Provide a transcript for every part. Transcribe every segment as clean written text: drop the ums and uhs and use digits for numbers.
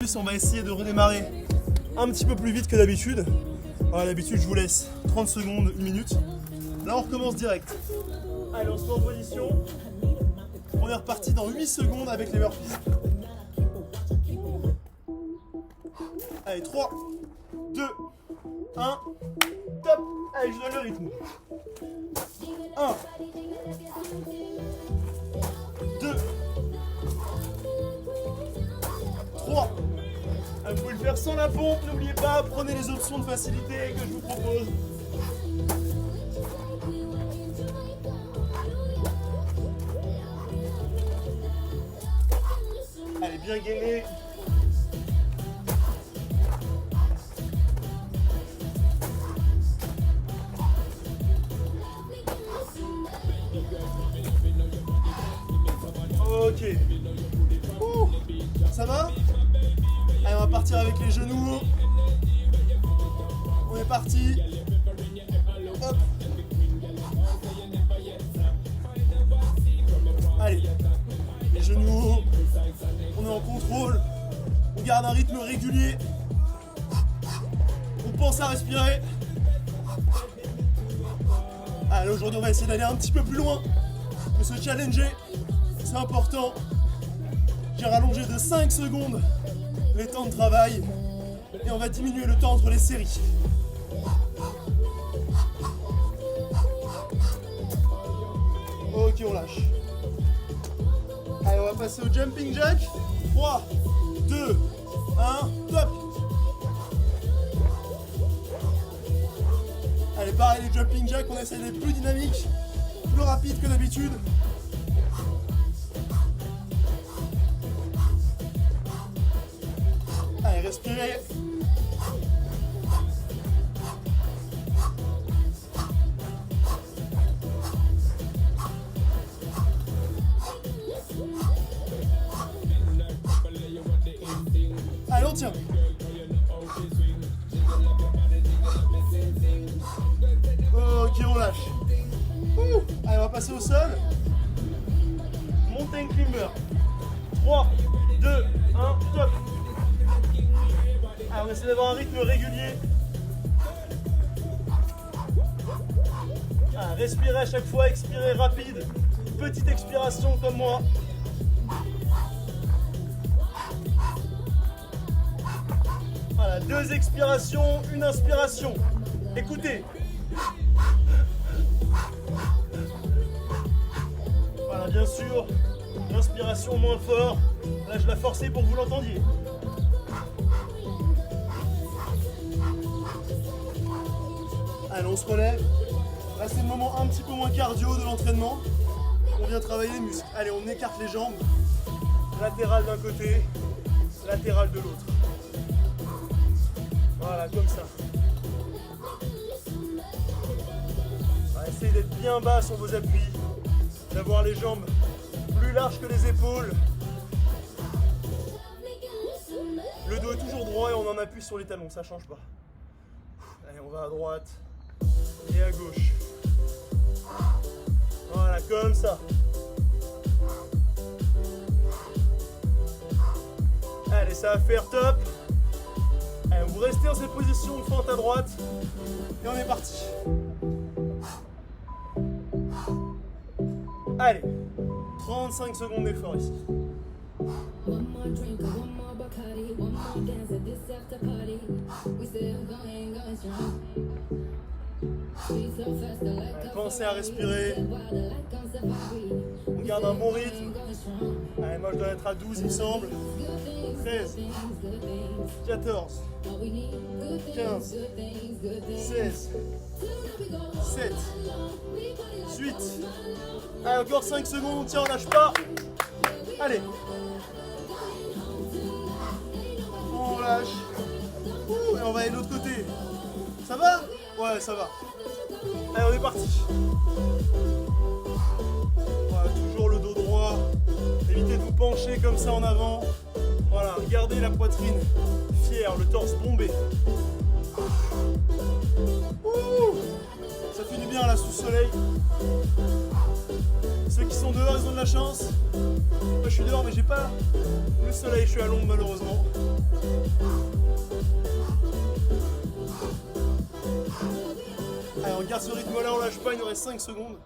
plus, on va essayer de redémarrer un petit peu plus vite que d'habitude. Voilà, d'habitude, je vous laisse 30 secondes, 1 minute. Là, on recommence direct. Allez, on se met en position. On est reparti dans 8 secondes avec les burpees. Allez, 3, 2, 1, top. Allez, je donne le rythme. 1, 2, 3. Vous pouvez le faire sans la pompe, n'oubliez pas, prenez les options de facilité que je vous propose. Allez, bien gainé. Ok. Ça va? Allez, on va partir avec les genoux. On est parti. Hop. Allez. Les genoux. On est en contrôle. On garde un rythme régulier. On pense à respirer. Allez, aujourd'hui, on va essayer d'aller un petit peu plus loin. De se challenger. C'est important. J'ai rallongé de 5 secondes les temps de travail et on va diminuer le temps entre les séries. Ok, on lâche. Allez, on va passer au jumping jack. 3, 2, 1, top. Allez, pareil, les jumping jack, on essaie d'être plus dynamique, plus rapide que d'habitude. Allez, respirez. Allez, on tient. Ok, on lâche. Allez, on va passer au sol. Mountain climber. 3, 2, 1, top. Alors, on essaie d'avoir un rythme régulier. Respirez à chaque fois, expirez rapide. Petite expiration comme moi. Voilà, 2 expirations, 1 inspiration. Écoutez. Voilà, bien sûr, l'inspiration moins fort. Là, je l'ai forcé pour que vous l'entendiez. Allez, on se relève. Là, c'est le moment un petit peu moins cardio de l'entraînement. On vient travailler les muscles. Allez, on écarte les jambes. Latéral d'un côté, latéral de l'autre. Voilà, comme ça. Essayez d'être bien bas sur vos appuis. D'avoir les jambes plus larges que les épaules. Le dos est toujours droit et on en appuie sur les talons, ça change pas. Allez, on va à droite et à gauche. Voilà, comme ça. Allez, ça va faire top. Allez, vous restez dans cette position de fente à droite. Et on est parti. Allez, 35 secondes d'effort ici. Allez, pensez à respirer. On garde un bon rythme. Allez, moi je dois être à 12 il me semble. 13, 14, 15, 16, 7, 8. Allez, encore 5 secondes, on tient, on lâche pas. Allez. On lâche. Et on va aller de l'autre côté. Ça va? Ouais, ça va. Allez, on est parti. Voilà, toujours le dos droit. Évitez de vous pencher comme ça en avant. Voilà, gardez la poitrine fière, le torse bombé. Ça fait du bien là sous le soleil. Ceux qui sont dehors, ils ont de la chance. Moi je suis dehors mais j'ai pas le soleil, je suis à l'ombre malheureusement. garde ce rythme-là, on lâche pas, il nous reste 5 secondes.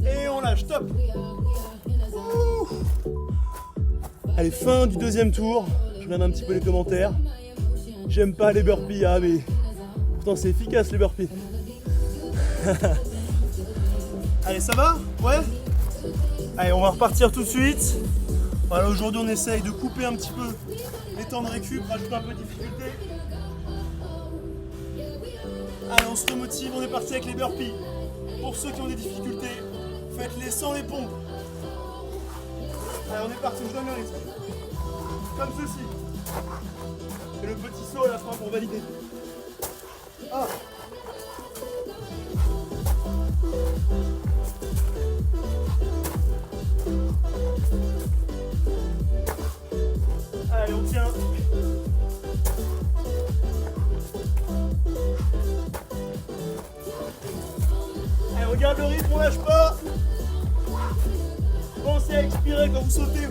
Et on lâche, top. Ouh. Allez, fin du deuxième tour. Je regarde un petit peu les commentaires. J'aime pas les burpees, ah mais pourtant c'est efficace les burpees. Allez, ça va? Ouais? Allez, on va repartir tout de suite. Voilà, aujourd'hui on essaye de couper un petit peu les temps de récup, rajouter un peu de difficulté. Allez, on se remotive, on est parti avec les burpees. Pour ceux qui ont des difficultés, faites-les sans les pompes. Allez, on est parti, je donne le rythme. Comme ceci. Et le petit saut à la fin pour valider. Ah. Allez, on tient. Allez, on garde le rythme, on lâche pas. Pensez à expirer quand vous sautez.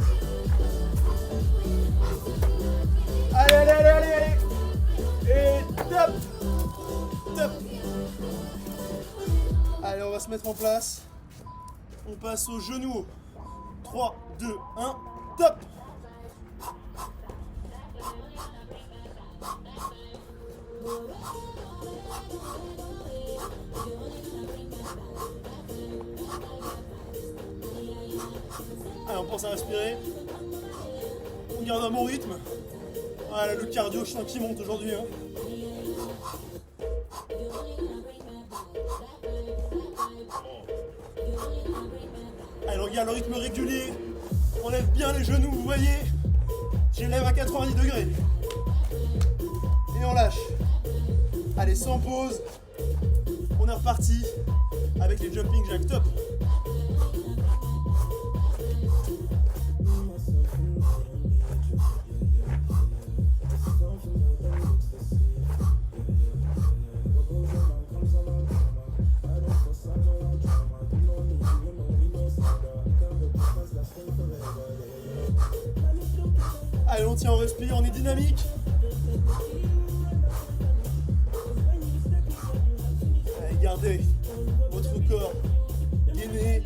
Allez, allez, allez, allez, allez. Et top. Top. Allez, on va se mettre en place. On passe au genou. 3, 2, 1, top. Allez, on pense à respirer. On garde un bon rythme. Voilà, le cardio, je sens qu'il monte aujourd'hui. Hein. Allez, on regarde le rythme régulier. On lève bien les genoux, vous voyez. Je les lève à 90 degrés. Et on lâche. Allez, sans pause. On est reparti avec les jumping jacks, top. Allez, on tient, on respire, on est dynamique. Allez, gardez votre corps gainé,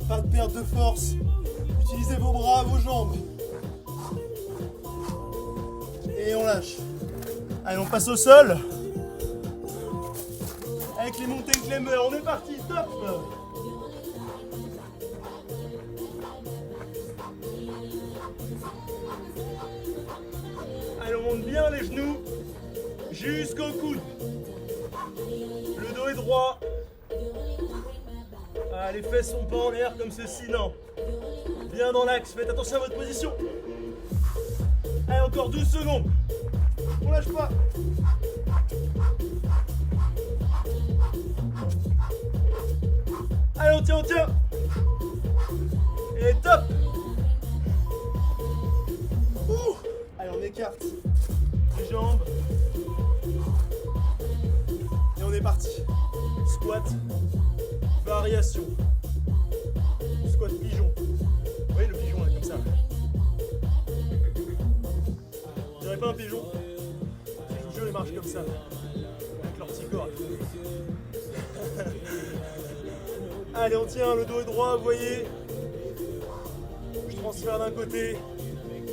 pas de perte de force. Utilisez vos bras, vos jambes. Et on lâche. Allez, on passe au sol. Avec les mountain climbers, on est parti, stop. Allez, on monte bien les genoux jusqu'au coude. Le dos est droit. Ah, les fesses sont pas en l'air comme ceci, non. Bien dans l'axe, faites attention à votre position. Allez, encore 12 secondes. On lâche pas. Allez, on tient, on tient. Et top. Ouh. Allez, on écarte les jambes. Et on est parti. Squat, variation. Squat pigeon. Vous voyez le pigeon là, comme ça. Je dirais pas un pigeon. Les jeux les marchent comme ça. Avec leur petit corps. Allez, on tient, le dos est droit, vous voyez. Je transfère d'un côté,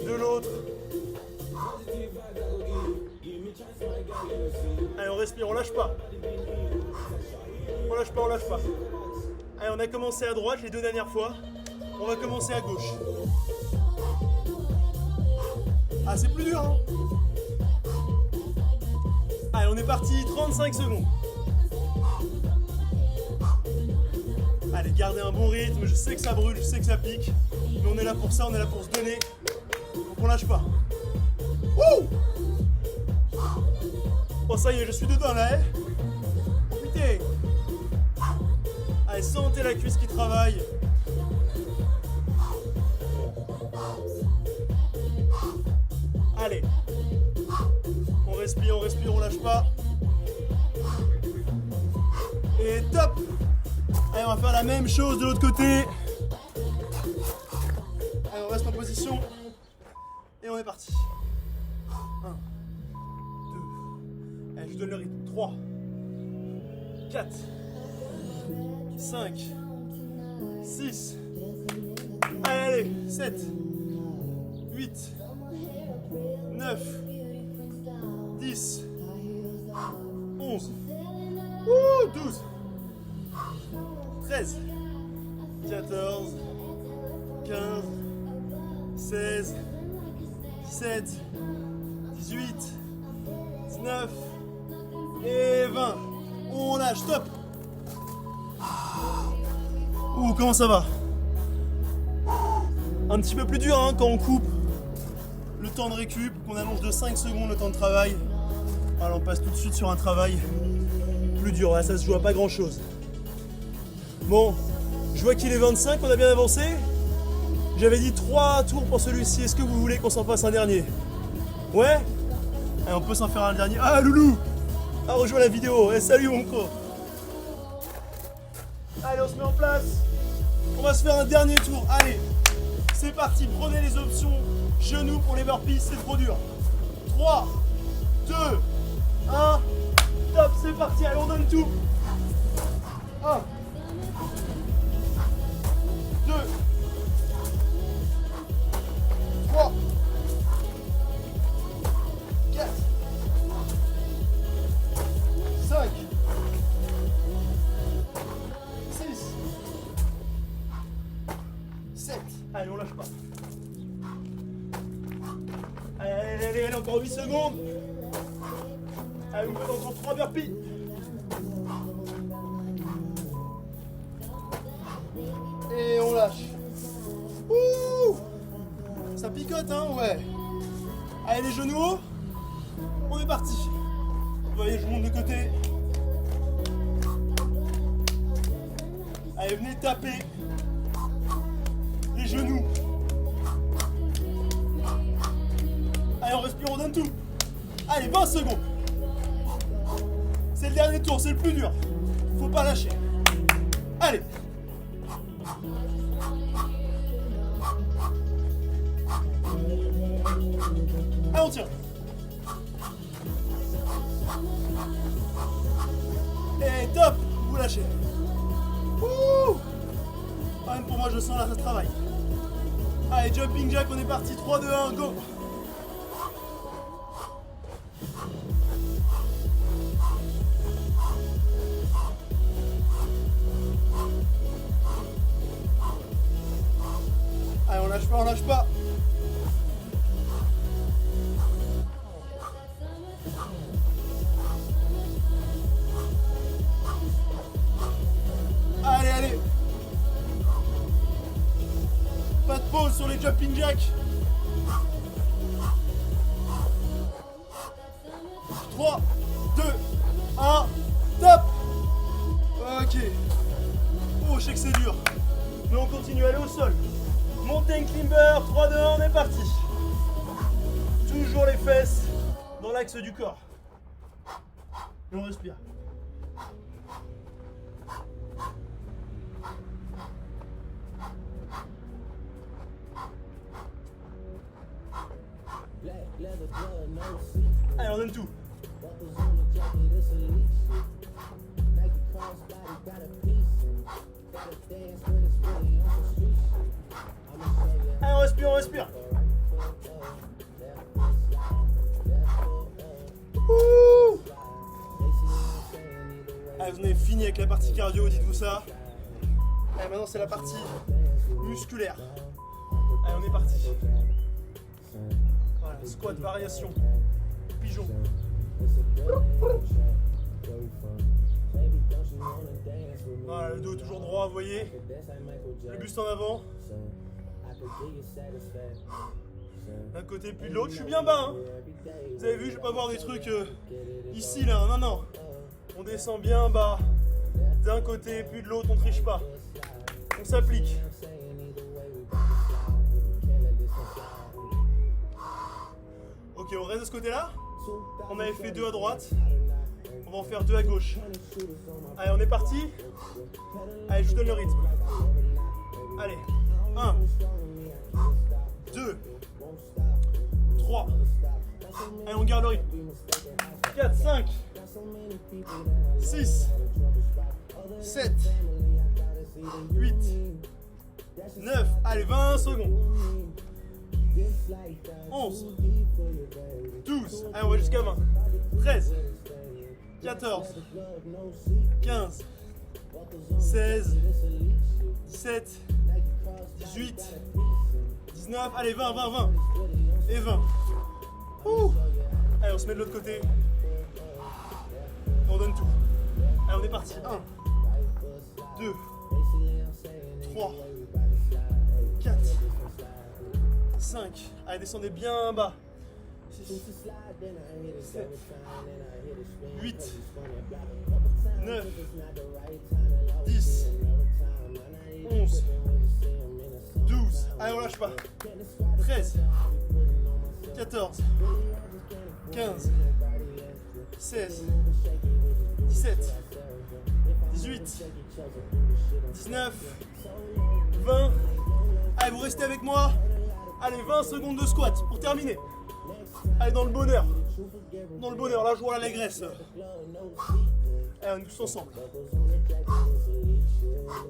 de l'autre. Allez, on respire, on lâche pas. On lâche pas, on lâche pas. Allez, on a commencé à droite les deux dernières fois. On va commencer à gauche. Ah, c'est plus dur, hein. Allez, on est parti, 35 secondes. Allez, gardez un bon rythme, je sais que ça brûle, je sais que ça pique. Mais on est là pour ça, on est là pour se donner. Donc on lâche pas. Wouh! Bon, ça y est, je suis dedans là, hein. Oh putain! Allez, sentez la cuisse qui travaille. Allez. On respire, on lâche pas. Et top! Allez, on va faire la même chose de l'autre côté. Allez, on reste en position. Et on est parti. 1, 2, Allez, je donne le rythme. 3, 4, 5, 6, allez, 7, 8, 9, 10, 11, 12, 13, 14, 15, 16, 17, 18, 19 et 20. On lâche, stop. Ouh, comment ça va? Un petit peu plus dur hein, quand on coupe le temps de récup, qu'on allonge de 5 secondes le temps de travail. Alors on passe tout de suite sur un travail plus dur, là ça se joue à pas grand chose. Bon, je vois qu'il est 25, on a bien avancé. J'avais dit 3 tours pour celui-ci, est-ce que vous voulez qu'on s'en fasse un dernier? Ouais? Allez, on peut s'en faire un dernier. Ah Loulou! Ah, rejoins la vidéo, eh, salut mon co. Allez, on se met en place. On va se faire un dernier tour, allez. C'est parti, prenez les options genoux pour les burpees, c'est trop dur. 3, 2, 1, top, c'est parti, allez, on donne tout. 1, 2, 3, 4, 5, 6, 7. Allez, on lâche pas. Allez, encore 8 secondes. Allez, vous faites encore 3 burpees. Et on lâche. Ouh, ça picote, hein, ouais. Allez, les genoux hauts. On est parti. Vous voyez, je monte de côté. Allez, venez taper les genoux. Allez, on respire, on donne tout. Allez, 20 secondes. C'est le dernier tour, c'est le plus dur. Faut pas lâcher. Allez. Allez, on tient. Et top, vous lâchez. Ouh. Même pour moi, je sens là, ça travaille. Allez, jumping jack, on est parti. 3, 2, 1, go. Allez, on lâche pas, on lâche pas. Allez, allez. Pas de pause sur les jumping jacks. 3, 2, 1, top. Ok. Oh, je sais que c'est dur. Mais on continue, aller au sol. Mountain climber, 3, 2, 1, on est parti. Toujours les fesses dans l'axe du corps. Et on respire. Allez, on donne tout. Allez, on respire, on respire. Ouh. Allez, vous avez fini avec la partie cardio, dites-vous ça. Allez, maintenant c'est la partie musculaire. Allez, on est parti. Voilà, squat, variation, pigeon. Voilà, le dos toujours droit, vous voyez. Le buste en avant. D'un côté puis de l'autre, je suis bien bas. Hein. Vous avez vu, je vais pas voir des trucs ici là, non, non. On descend bien bas. D'un côté puis de l'autre, on triche pas. On s'applique. Ok, on reste de ce côté-là. On avait fait 2 à droite. On va en faire 2 à gauche. Allez, on est parti. Allez, je vous donne le rythme. Allez, 1, 2, 3. Allez, on garde le rythme. 4, 5, 6, 7, 8, 9, allez, 20 secondes. 11, 12, allez, on va jusqu'à 20. 13, 14, 15, 16, 17, 18, 19, allez, 20, 20, 20. Et 20. Ouh. Allez, on se met de l'autre côté. On donne tout. Allez, on est parti. 1, 2, 3, 4, 5. Allez, descendez bien bas. 6, 7, 8, 9, 10, 11, 12. Allez, on lâche pas. 13, 14, 15, 16, 17, 18, 19, 20. Allez, vous restez avec moi. Allez, 20 secondes de squat pour terminer. Allez, dans le bonheur. Dans le bonheur, là je vois l'allégresse. Allez, on est tous ensemble.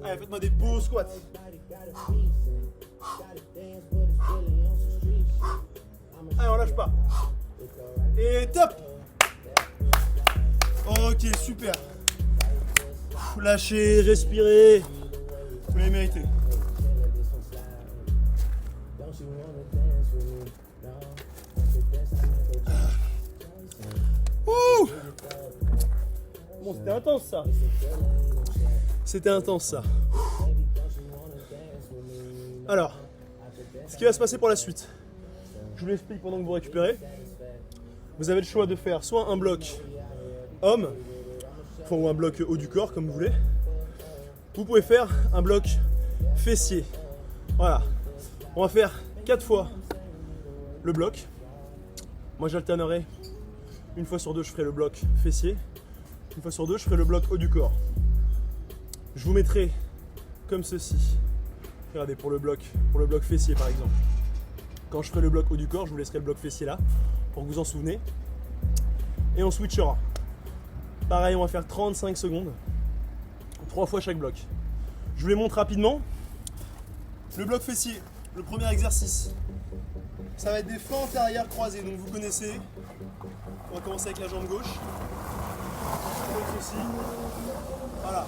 Allez, faites-moi des beaux squats. Allez, on lâche pas. Et top. Ok, super. Lâchez, respirez. Vous les méritez. Ouh. Bon, c'était intense ça. C'était intense ça. Alors, ce qui va se passer pour la suite, je vous l'explique pendant que vous récupérez. Vous avez le choix de faire soit un bloc homme, ou un bloc haut du corps comme vous voulez. Vous pouvez faire un bloc fessier. Voilà. On va faire 4 fois le bloc. Moi j'alternerai. Une fois sur deux, je ferai le bloc fessier. Une fois sur deux, je ferai le bloc haut du corps. Je vous mettrai comme ceci. Regardez, pour le bloc fessier par exemple. Quand je ferai le bloc haut du corps, je vous laisserai le bloc fessier là, pour que vous en souvenez. Et on switchera. Pareil, on va faire 35 secondes. 3 fois chaque bloc. Je vous les montre rapidement. Le bloc fessier, le premier exercice. Ça va être des fentes arrière croisées, donc vous connaissez. On va commencer avec la jambe gauche. Comme ceci. Voilà.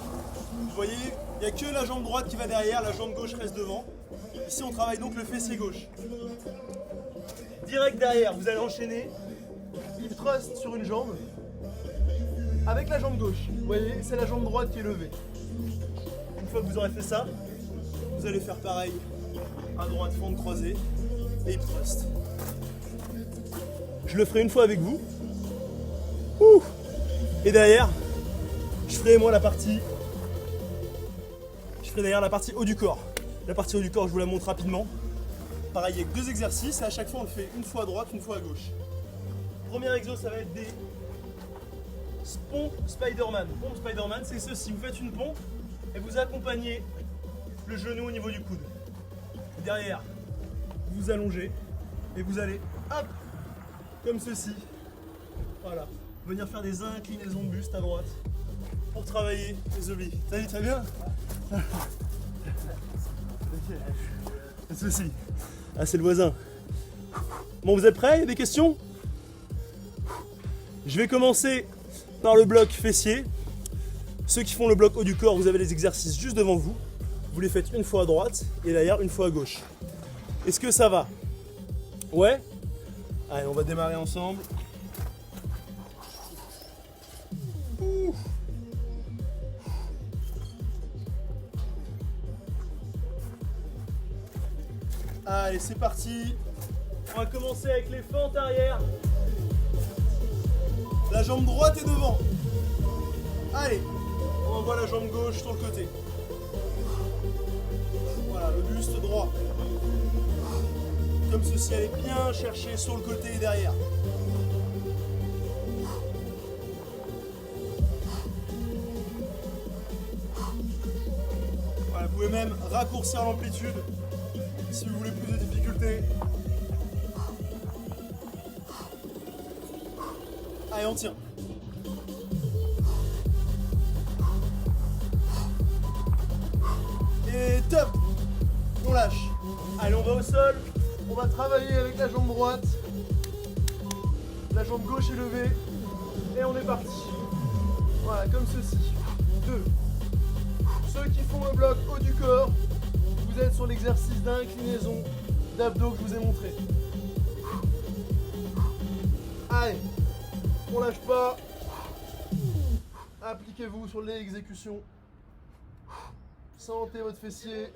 Vous voyez, il n'y a que la jambe droite qui va derrière, la jambe gauche reste devant. Ici, on travaille donc le fessier gauche. Direct derrière, vous allez enchaîner hip thrust sur une jambe avec la jambe gauche. Vous voyez, c'est la jambe droite qui est levée. Une fois que vous aurez fait ça, vous allez faire pareil à droite, fente croisée et hip thrust. Je le ferai une fois avec vous. Ouh. Et derrière, je ferai moi la partie haut du corps. La partie haut du corps, je vous la montre rapidement. Pareil, avec 2 exercices et à chaque fois on le fait une fois à droite, une fois à gauche. Premier exo, ça va être des pompes Spider-Man. Pompe Spider-Man, c'est ceci. Vous faites une pompe et vous accompagnez le genou au niveau du coude. Derrière, vous allongez et vous allez, hop, comme ceci. Voilà. Venir faire des inclinaisons de buste à droite pour travailler les obliques. Salut, ça va bien? Pas de soucis. Ah, c'est le voisin. Bon, vous êtes prêts? Il y a des questions? Je vais commencer par le bloc fessier. Ceux qui font le bloc haut du corps, vous avez les exercices juste devant vous. Vous les faites une fois à droite et derrière une fois à gauche. Est-ce que ça va? Ouais? Allez, on va démarrer ensemble. Ouh. Allez, c'est parti. On va commencer avec les fentes arrière. La jambe droite est devant. Allez, on envoie la jambe gauche sur le côté. Voilà, le buste droit. Comme ceci, allez bien chercher sur le côté et derrière. Voilà, vous pouvez même raccourcir l'amplitude si vous voulez plus de difficulté. Allez, on tient. Allez, on va au sol. On va travailler avec la jambe droite. La jambe gauche est levée. Et on est parti. Voilà, comme ceci. 2. Ceux qui font le bloc haut du corps, vous êtes sur l'exercice d'inclinaison d'abdos que je vous ai montré. Allez, on lâche pas. Appliquez-vous sur l'exécution. Sentez votre fessier.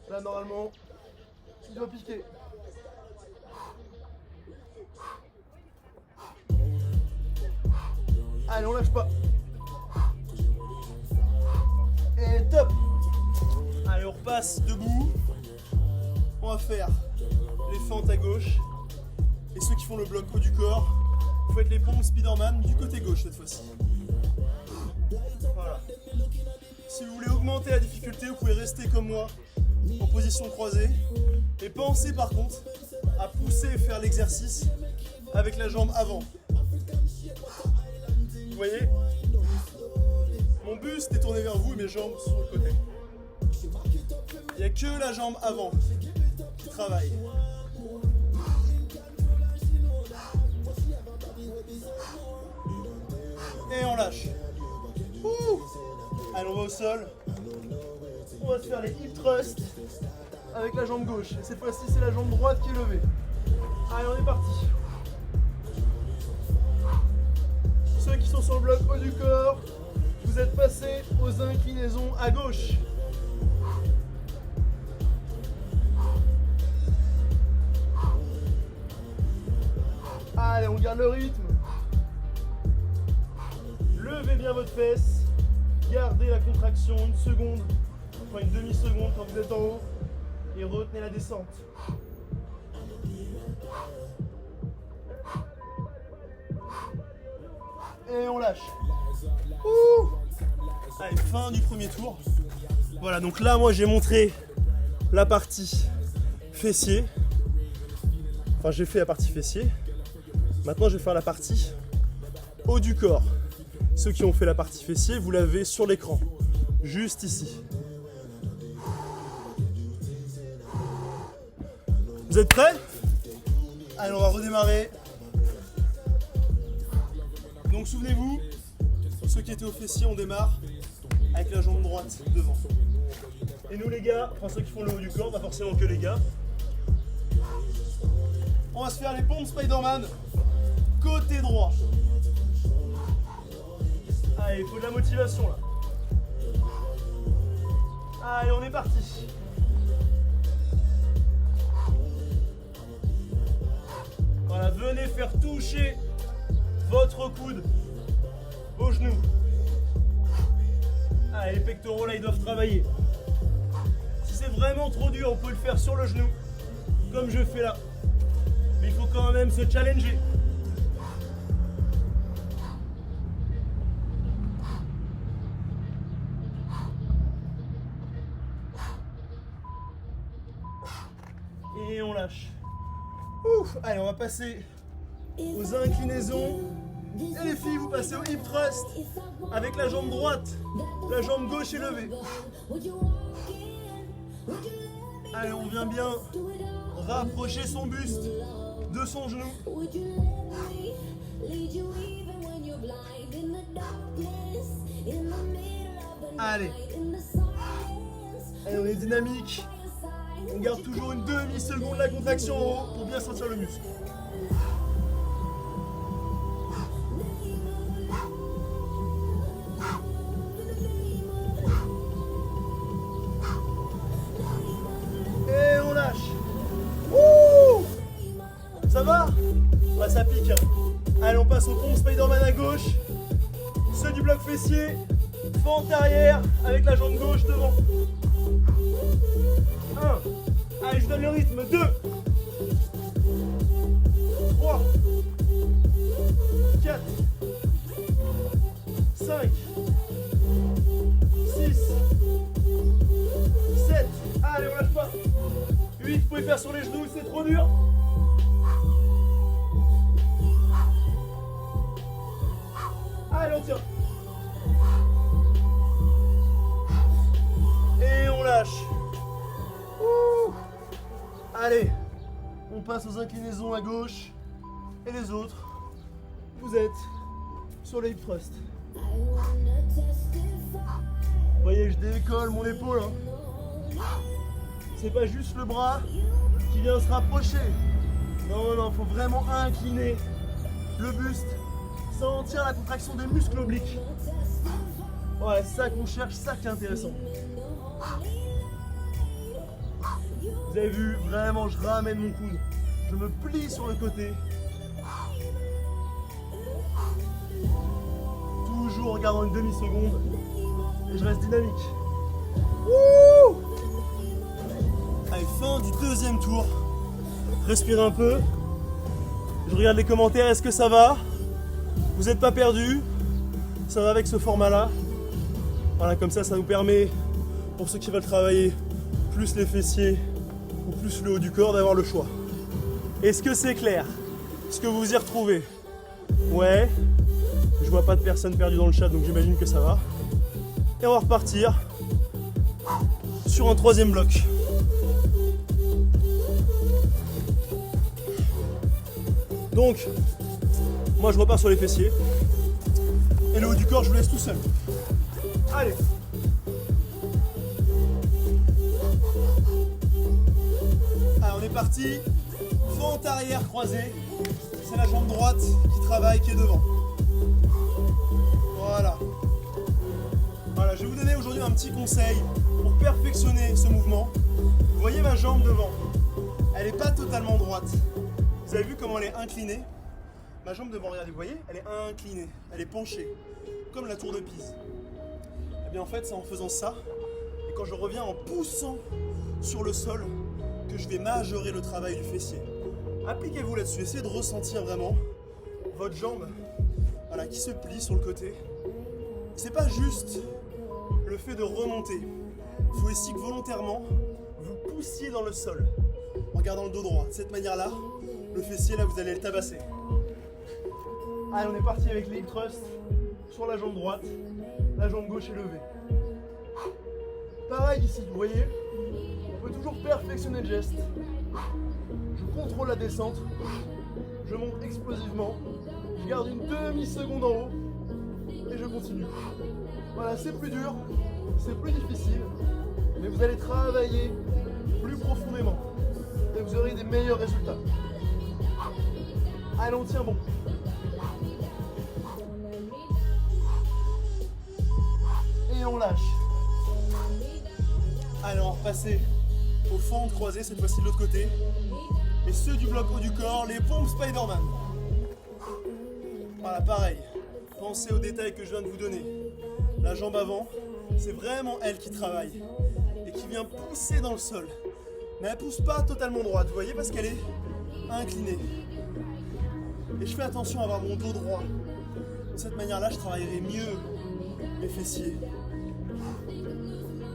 Là, normalement, il doit piquer. Allez, on lâche pas. Et top. Allez, on repasse debout. On va faire les fentes à gauche. Et ceux qui font le bloc haut du corps, vous faites les pompes Spider-Man du côté gauche cette fois-ci. Voilà. Si vous voulez augmenter la difficulté, vous pouvez rester comme moi en position croisée. Et pensez par contre à pousser et faire l'exercice avec la jambe avant. Vous voyez? Mon buste est tourné vers vous et mes jambes sont sur le côté. Il n'y a que la jambe avant qui travaille. Et on lâche. Ouh. Allez, on va au sol. On va se faire les hip thrusts avec la jambe gauche. Et cette fois-ci, c'est la jambe droite qui est levée. Allez, on est parti. Ceux qui sont sur le bloc haut du corps, vous êtes passés aux inclinaisons à gauche. Allez, on garde le rythme. Levez bien votre fesse. Gardez la contraction une seconde, enfin une demi-seconde quand vous êtes en haut. Et retenez la descente. Et on lâche. Ouh. Allez, fin du premier tour. Voilà, donc là, moi, j'ai montré la partie fessier. Enfin, j'ai fait la partie fessier. Maintenant, je vais faire la partie haut du corps. Ceux qui ont fait la partie fessier, vous l'avez sur l'écran, juste ici. Vous êtes prêts? Allez, on va redémarrer. Donc souvenez-vous, ceux qui étaient au fessier, on démarre avec la jambe droite devant. Et nous les gars, enfin ceux qui font le haut du corps, pas forcément que les gars, on va se faire les pompes Spider-Man côté droit. Allez, il faut de la motivation là. Allez, on est parti. Voilà, venez faire toucher votre coude au genou. Allez, les pectoraux là, ils doivent travailler. Si c'est vraiment trop dur, on peut le faire sur le genou, comme je fais là. Mais il faut quand même se challenger. Et on lâche. Ouf. Allez, on va passer aux inclinaisons. Et les filles, vous passez au hip thrust avec la jambe droite. La jambe gauche est levée. Allez, on vient bien rapprocher son buste de son genou. Allez. Allez, on est dynamique. On garde toujours une demi-seconde la contraction en haut pour bien sentir le muscle. Et on lâche. Ouh. Ça va? Ouais, ça pique. Allez, on passe au pompe Spider-Man à gauche. Ceux du bloc fessier, fente arrière avec la jambe gauche devant. 1. Allez, je donne le rythme. 2. 3. 4. 5. 6. 7. Allez, on lâche pas. 8. Vous pouvez faire sur les genoux, c'est trop dur. Allez, on tient. Et on lâche. Ouh. Allez, on passe aux inclinaisons à gauche. Et les autres, vous êtes sur les hip thrusts. Vous voyez, je décolle mon épaule. Hein. C'est pas juste le bras qui vient se rapprocher. Non, non, faut vraiment incliner le buste, sentir la contraction des muscles obliques. Ouais, c'est ça qu'on cherche, ça qui est intéressant. Vous avez vu, vraiment, je ramène mon coude. Je me plie sur le côté. Toujours en regardant une demi-seconde. Et je reste dynamique. Wouh! Allez, fin du deuxième tour. Respirez un peu. Je regarde les commentaires, est-ce que ça va? Vous n'êtes pas perdu? Ça va avec ce format-là? Voilà, comme ça nous permet, pour ceux qui veulent travailler plus les fessiers ou plus le haut du corps, d'avoir le choix. Est-ce que c'est clair? Est-ce que vous vous y retrouvez? Ouais. Je vois pas de personnes perdues dans le chat, donc j'imagine que ça va. Et on va repartir sur un troisième bloc. Donc, moi je repars sur les fessiers. Et le haut du corps, je vous laisse tout seul. Allez. Alors on est parti. Fente arrière croisée. C'est la jambe droite qui travaille, qui est devant. Voilà. Voilà, je vais vous donner aujourd'hui un petit conseil pour perfectionner ce mouvement. Vous voyez ma jambe devant. Elle n'est pas totalement droite. Vous avez vu comment elle est inclinée? Ma jambe devant, regardez, vous voyez? Elle est inclinée, elle est penchée, comme la tour de Pise. Et bien en fait, c'est en faisant ça, et quand je reviens en poussant sur le sol, que je vais majorer le travail du fessier. Appliquez-vous là-dessus, essayez de ressentir vraiment votre jambe, voilà, qui se plie sur le côté. C'est pas juste le fait de remonter. Il faut aussi que volontairement, vous poussiez dans le sol, en gardant le dos droit. De cette manière-là, le fessier, là, vous allez le tabasser. Allez, on est parti avec les hip thrusts sur la jambe droite, la jambe gauche est levée. Pareil ici, vous voyez, on peut toujours perfectionner le geste. Je contrôle la descente, je monte explosivement, je garde une demi-seconde en haut et je continue. Voilà, c'est plus dur, c'est plus difficile, mais vous allez travailler plus profondément et vous aurez des meilleurs résultats. Allez, on tient bon. Et on lâche. Allez, on va repasser aux fentes croisées, cette fois-ci de l'autre côté. Et ceux du bloc haut du corps, les pompes Spider-Man. Voilà, pareil. Pensez aux détails que je viens de vous donner. La jambe avant, c'est vraiment elle qui travaille et qui vient pousser dans le sol. Mais elle ne pousse pas totalement droite, vous voyez, parce qu'elle est inclinée. Et je fais attention à avoir mon dos droit. De cette manière-là, je travaillerai mieux mes fessiers.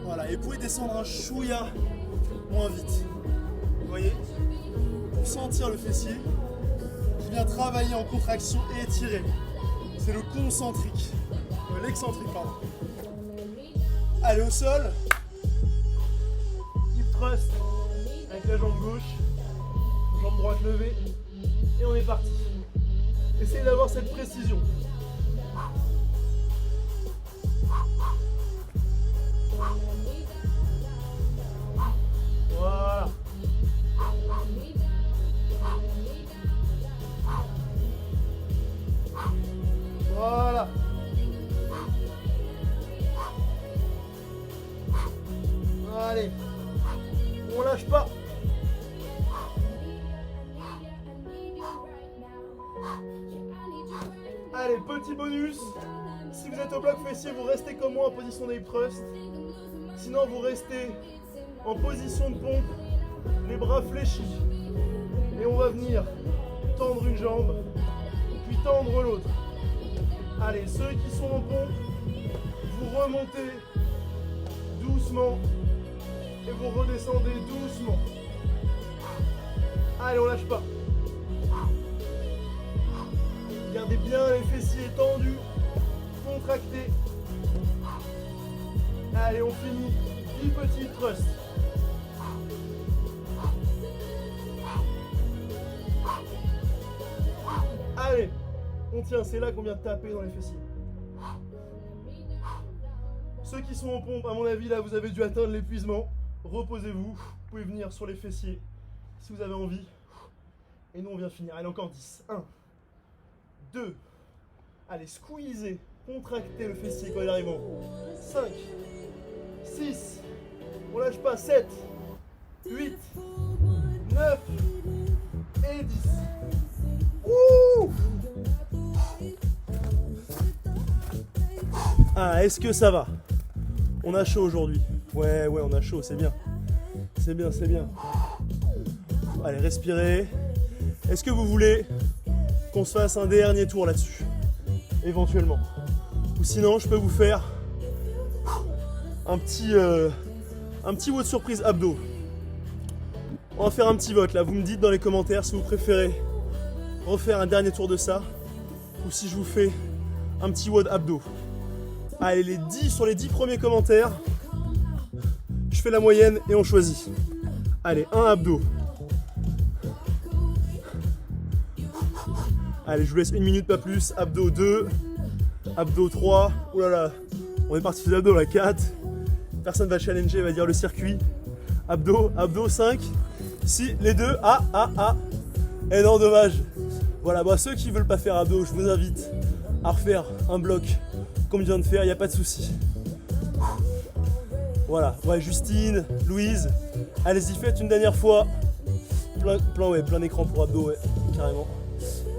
Voilà, et vous pouvez descendre un chouïa moins vite. Vous voyez? Pour sentir le fessier qui vient travailler en contraction et étirer. C'est le concentrique. L'excentrique, pardon. Allez, au sol. Hip thrust avec la jambe gauche. Jambe droite levée. Et on est parti. Essayez d'avoir cette précision. Voilà. Voilà. Allez. On lâche pas. Allez, petit bonus. Si vous êtes au bloc fessier, vous restez comme moi en position de hip thrust. Sinon, vous restez en position de pompe, les bras fléchis. Et on va venir tendre une jambe, puis tendre l'autre. Allez, ceux qui sont en pompe, vous remontez doucement et vous redescendez doucement. Allez, on lâche pas. Gardez bien les fessiers tendus, contractés. Allez, on finit. 10 petits thrusts. Tiens, c'est là qu'on vient de taper dans les fessiers. Ceux qui sont en pompe, à mon avis, là, vous avez dû atteindre l'épuisement. Reposez-vous. Vous pouvez venir sur les fessiers si vous avez envie. Et nous, on vient finir. Allez, encore 10. 1, 2. Allez, squeezez. Contractez le fessier quand il arrive en haut. 5, 6. On lâche pas. 7, 8, 9 et 10. Ouh! Ah, est-ce que ça va? On a chaud aujourd'hui. Ouais, on a chaud, c'est bien. C'est bien, c'est bien. Allez, respirez. Est-ce que vous voulez qu'on se fasse un dernier tour là-dessus? Éventuellement. Ou sinon, je peux vous faire un petit vote surprise abdos. On va faire un petit vote là. Vous me dites dans les commentaires si vous préférez refaire un dernier tour de ça ou si je vous fais un petit WOD abdos. Allez, sur les 10 premiers commentaires, je fais la moyenne et on choisit. Allez, un abdos. Allez, je vous laisse 1 minute, pas plus. Abdos 2, abdos 3. Oh là là, on est parti sur les abdos là, 4. Personne va challenger, va dire le circuit. Abdos 5. Si, les deux. Et non, dommage. Voilà, bah, ceux qui veulent pas faire abdos, je vous invite à refaire un bloc comme je viens de faire, il n'y a pas de souci. Voilà, ouais, Justine, Louise, allez-y, faites une dernière fois. Plein écran pour abdos, ouais, carrément.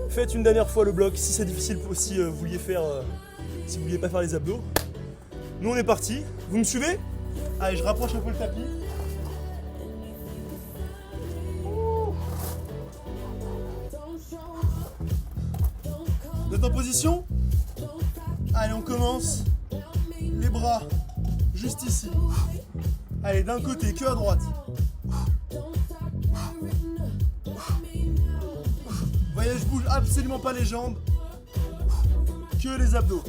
Faites une dernière fois le bloc si c'est difficile, si vous vouliez pas faire les abdos. Nous on est parti, vous me suivez? Allez, je rapproche un peu le tapis. Vous êtes en position? Allez, on commence. Les bras juste ici. Allez, d'un côté, que à droite. Vous voyez, je bouge absolument pas les jambes. Que les abdos.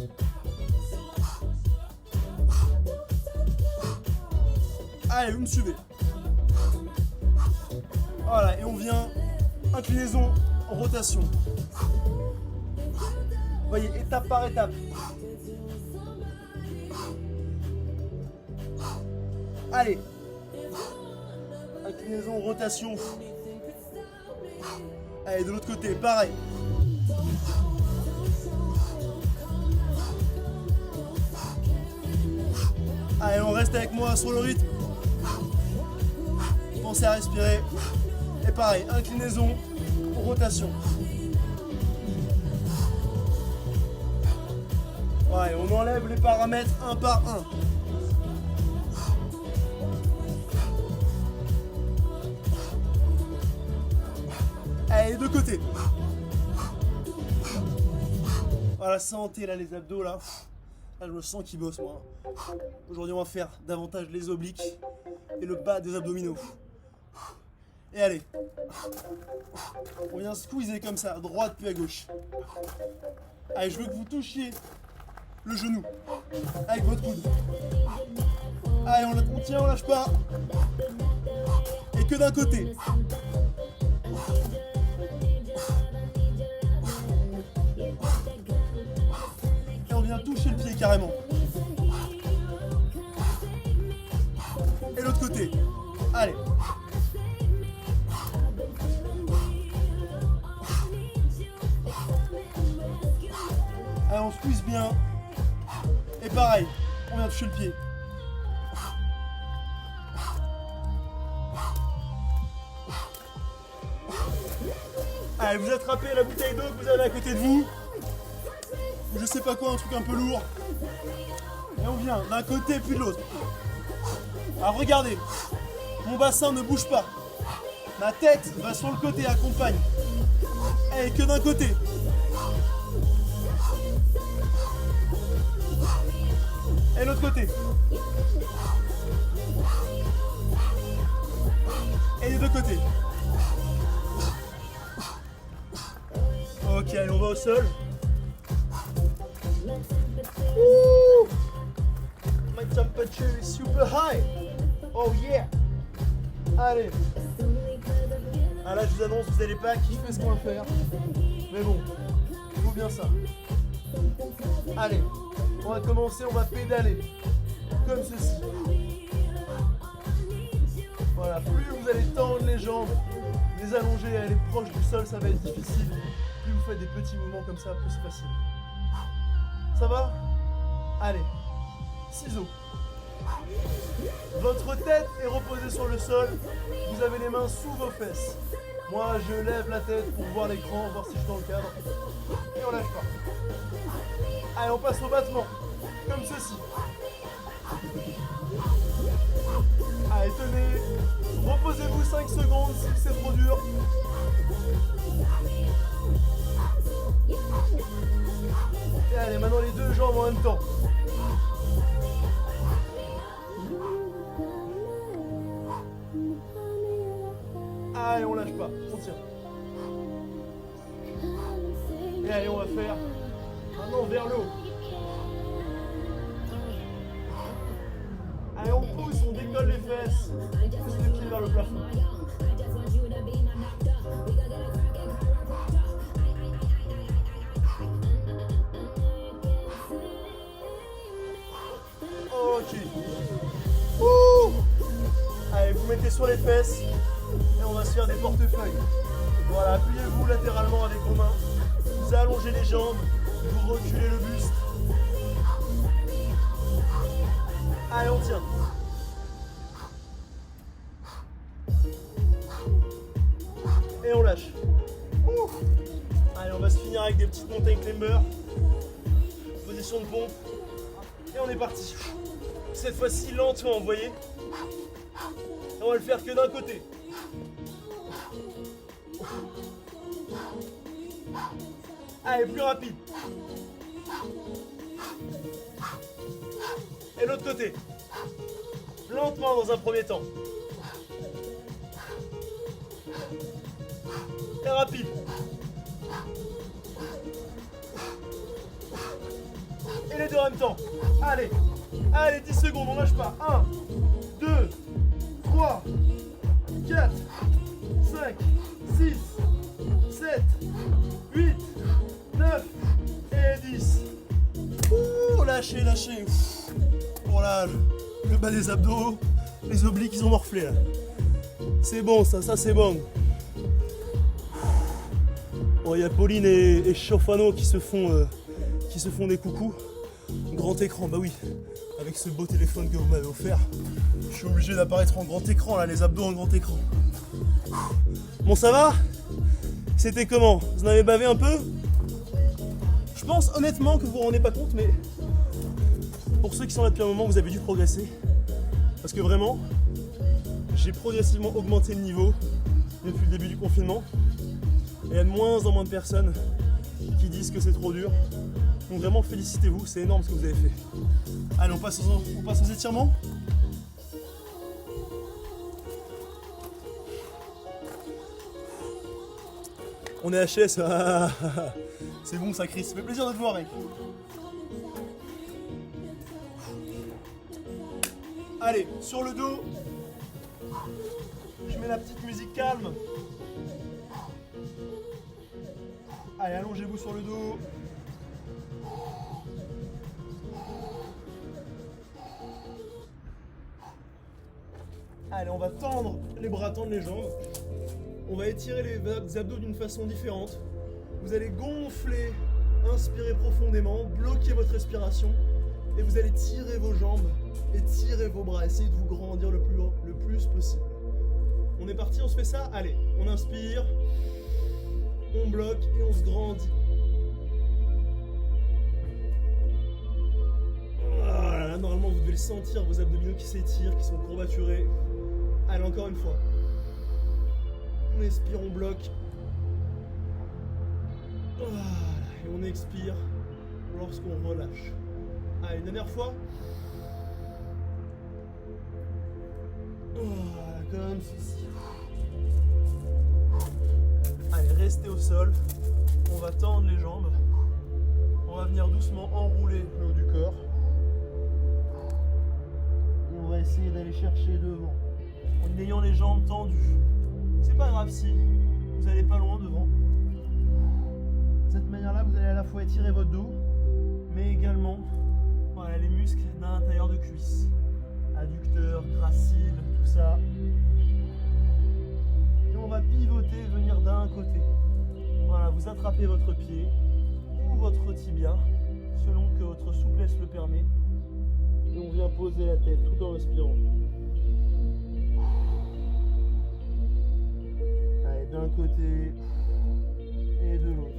Allez, vous me suivez. Voilà, et on vient. Inclinaison, rotation. Vous voyez, étape par étape. Allez. Inclinaison, rotation. Allez, de l'autre côté, pareil. Allez, on reste avec moi sur le rythme. Pensez à respirer. Et pareil, inclinaison, rotation. Ouais, on enlève les paramètres un par un. Allez, de côté. Voilà, sentez là les abdos là. Là, je me sens qu'ils bossent moi. Aujourd'hui, on va faire davantage les obliques et le bas des abdominaux. Et allez. On vient squeezer comme ça, à droite puis à gauche. Allez, je veux que vous touchiez le genou avec votre coude. Allez, on tient, on lâche pas. Et que d'un côté. Et on vient toucher le pied carrément. Et l'autre côté. Allez. Allez, on squeeze bien. Et pareil, on vient toucher le pied. Allez, vous attrapez la bouteille d'eau que vous avez à côté de vous. Ou je sais pas quoi, un truc un peu lourd. Et on vient d'un côté puis de l'autre. Alors regardez, mon bassin ne bouge pas. Ma tête va sur le côté, accompagne. Allez, que d'un côté. Et l'autre côté. Et les deux côtés. Ok, allez, on va au sol. Ouh! My temperature is super high. Oh yeah. Allez. Ah là, je vous annonce, vous n'allez pas kiffer ce qu'on va faire. Mais bon, faut Rappelez-vous bien ça. Allez, on va commencer, on va pédaler. Comme ceci. Voilà, plus vous allez tendre les jambes, les allonger et aller proche du sol, ça va être difficile. Plus vous faites des petits mouvements comme ça, plus c'est facile. Ça va? Allez, ciseaux. Votre tête est reposée sur le sol. Vous avez les mains sous vos fesses. Moi, je lève la tête pour voir l'écran, voir si je suis dans le cadre. Et on lâche pas. Allez, on passe au battement. Comme ceci. Allez, tenez. Reposez-vous 5 secondes si c'est trop dur. Et allez, maintenant les deux jambes en même temps. Allez, on lâche pas, on tient. Et allez, on va faire maintenant vers le haut. Allez, on pousse, on décolle les fesses. Pousse les pieds vers le plafond. Ok. Ouh. Allez, vous mettez sur les fesses et on va se faire des portefeuilles. Voilà, appuyez-vous latéralement avec vos mains. Vous allongez les jambes, vous reculez le buste. Allez, on tient. Et on lâche. Ouh. Allez, on va se finir avec des petites montagnes climber. Position de pompe. Et on est parti. Cette fois-ci lentement, vous voyez. Et on va le faire que d'un côté. Allez, plus rapide. Et l'autre côté. Lentement dans un premier temps. Et rapide. Et les deux en même temps. Allez. Allez, 10 secondes, on lâche pas. 1, 2, 3, 4, 5, 6, 7, 8, 9 et 10. Ouh, lâchez, lâchez. Oh là, le bas des abdos, les obliques, ils ont morflé là. C'est bon ça c'est bon. Bon, il y a Pauline et Chofano qui se font des coucous. Grand écran, bah oui. Avec ce beau téléphone que vous m'avez offert, je suis obligé d'apparaître en grand écran là, les abdos en grand écran. Bon, ça va? C'était comment? Vous en avez bavé un peu? Je pense honnêtement que vous vous rendez pas compte, mais pour ceux qui sont là depuis un moment, vous avez dû progresser. Parce que vraiment, j'ai progressivement augmenté le niveau depuis le début du confinement. Et il y a de moins en moins de personnes qui disent que c'est trop dur. Donc vraiment, félicitez-vous, c'est énorme ce que vous avez fait. Allez, on passe aux étirements. On est HS, c'est bon, ça crie, ça fait plaisir de te voir, mec. Allez, sur le dos, je mets la petite musique calme. Allez, allongez-vous sur le dos. Allez, on va tendre les bras, tendre les jambes. On va étirer les abdos d'une façon différente. Vous allez gonfler, inspirer profondément, bloquer votre respiration et vous allez tirer vos jambes et tirer vos bras. Essayez de vous grandir le plus possible. On est parti, on se fait ça. Allez, on inspire, on bloque et on se grandit. Voilà, normalement vous devez le sentir, vos abdominaux qui s'étirent, qui sont courbaturés. Allez, encore une fois. On expire, on bloque. Voilà, et on expire lorsqu'on relâche. Allez, une dernière fois. Voilà, comme ceci. Allez, restez au sol. On va tendre les jambes. On va venir doucement enrouler le haut du corps. Et on va essayer d'aller chercher devant en ayant les jambes tendues. C'est pas grave si vous n'allez pas loin devant. De cette manière-là, vous allez à la fois étirer votre dos, mais également voilà, les muscles de l'intérieur de cuisse. Adducteurs, gracile, tout ça. Et on va pivoter, venir d'un côté. Voilà, vous attrapez votre pied ou votre tibia, selon que votre souplesse le permet. Et on vient poser la tête tout en respirant. Allez, d'un côté et de l'autre.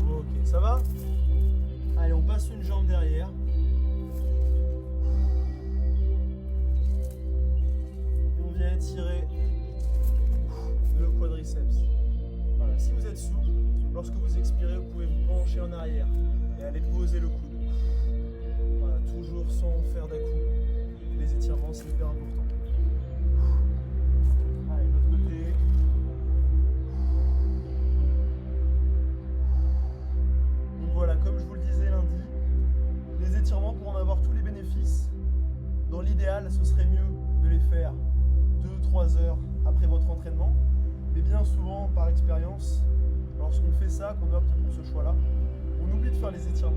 Ok, ça va? Allez, on passe une jambe derrière. Et on vient étirer le quadriceps. Voilà, si vous êtes souple, lorsque vous expirez, vous pouvez vous pencher en arrière et aller poser le coude. Voilà, toujours sans faire d'à-coups. Les étirements, c'est hyper important. Allez, de l'autre côté. Donc voilà, comme je vous le disais lundi, les étirements, pour en avoir tous les bénéfices, dans l'idéal, ce serait mieux de les faire 2-3 heures après votre entraînement. Mais bien souvent, par expérience, lorsqu'on fait ça, qu'on opte pour ce choix-là, on oublie de faire les étirements.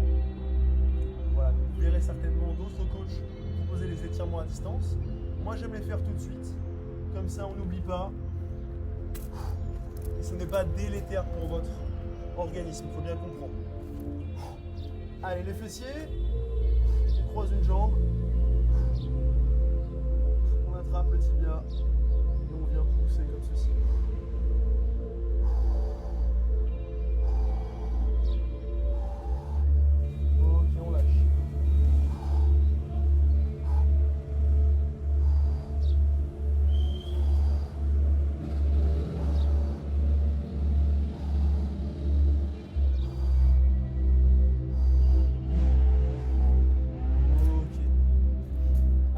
Voilà, donc vous verrez certainement d'autres coachs proposer les étirements à distance. Moi, j'aime les faire tout de suite. Comme ça, on n'oublie pas. Et ce n'est pas délétère pour votre organisme, il faut bien comprendre. Allez, les fessiers. On croise une jambe. On attrape le tibia. Et on vient pousser comme ceci. Ok, on lâche.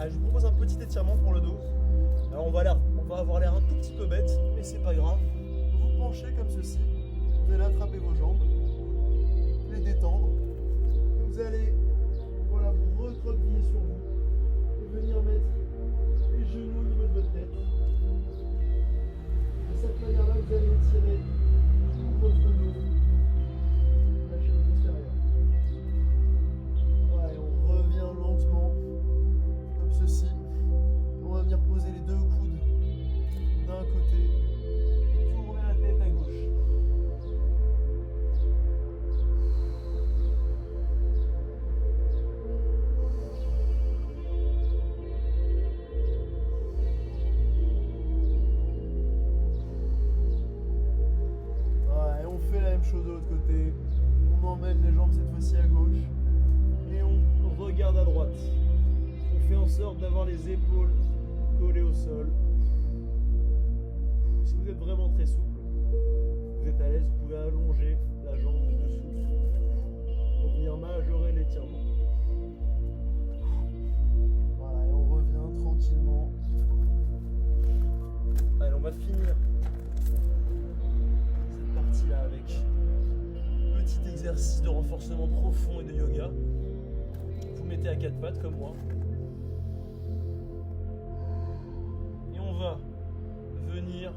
Je vous propose un petit étirement pour le dos. Alors on va avoir l'air un tout petit peu bête, mais c'est pas grave. Vous vous penchez comme ceci. Vous allez attraper vos jambes, les détendre. Vous allez voilà, vous recroqueviller sur vous et venir mettre les genoux au niveau de votre tête. De cette manière-là, vous allez étirer tout votre dos. Lâchez le postérieur. Voilà, et on revient lentement. Ceci, on va venir poser les deux coudes d'un côté et tourner la tête à gauche. Voilà, et on fait la même chose de l'autre côté. On emmène les jambes cette fois-ci à gauche et on regarde à droite. On fait en sorte d'avoir les épaules collées au sol. Si vous êtes vraiment très souple, vous êtes à l'aise, vous pouvez allonger la jambe de dessous pour venir majorer l'étirement. Voilà, et on revient tranquillement. Allez, on va finir cette partie-là avec petit exercice de renforcement profond et de yoga. Vous mettez à quatre pattes comme moi. Venir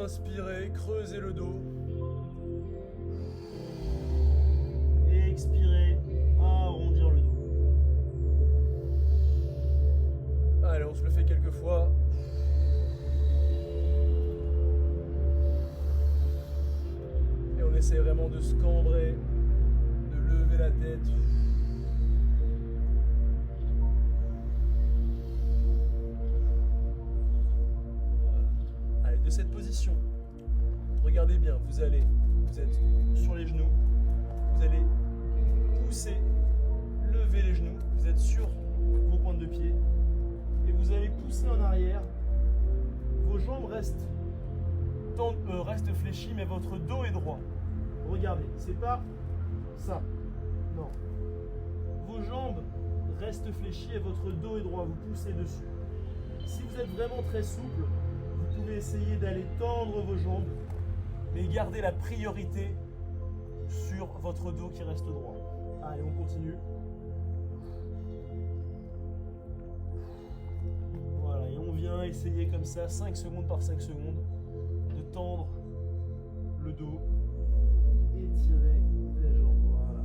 inspirer, creuser le dos et expirer, arrondir le dos. Allez, on se le fait quelques fois. Et on essaie vraiment de se cambrer, de lever la tête. De cette position, regardez bien, vous êtes sur les genoux, vous allez pousser, lever les genoux, vous êtes sur vos pointes de pied et vous allez pousser en arrière, vos jambes restent fléchies mais votre dos est droit. Regardez, c'est pas ça, non. Vos jambes restent fléchies et votre dos est droit, vous poussez dessus. Si vous êtes vraiment très souple, vous pouvez essayer d'aller tendre vos jambes, mais gardez la priorité sur votre dos qui reste droit. Allez, on continue. va essayer comme ça, 5 secondes par 5 secondes, de tendre le dos, étirer les jambes. Voilà.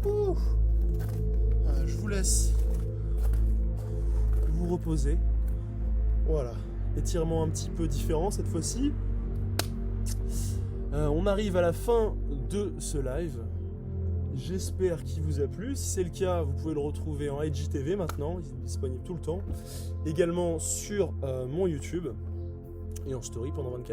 Ouh. Je vous laisse vous reposer. Voilà. Étirement un petit peu différent cette fois-ci. On arrive à la fin de ce live. J'espère qu'il vous a plu. Si c'est le cas, vous pouvez le retrouver en IGTV maintenant. Il est disponible tout le temps. Également sur mon YouTube et en story pendant 24 heures.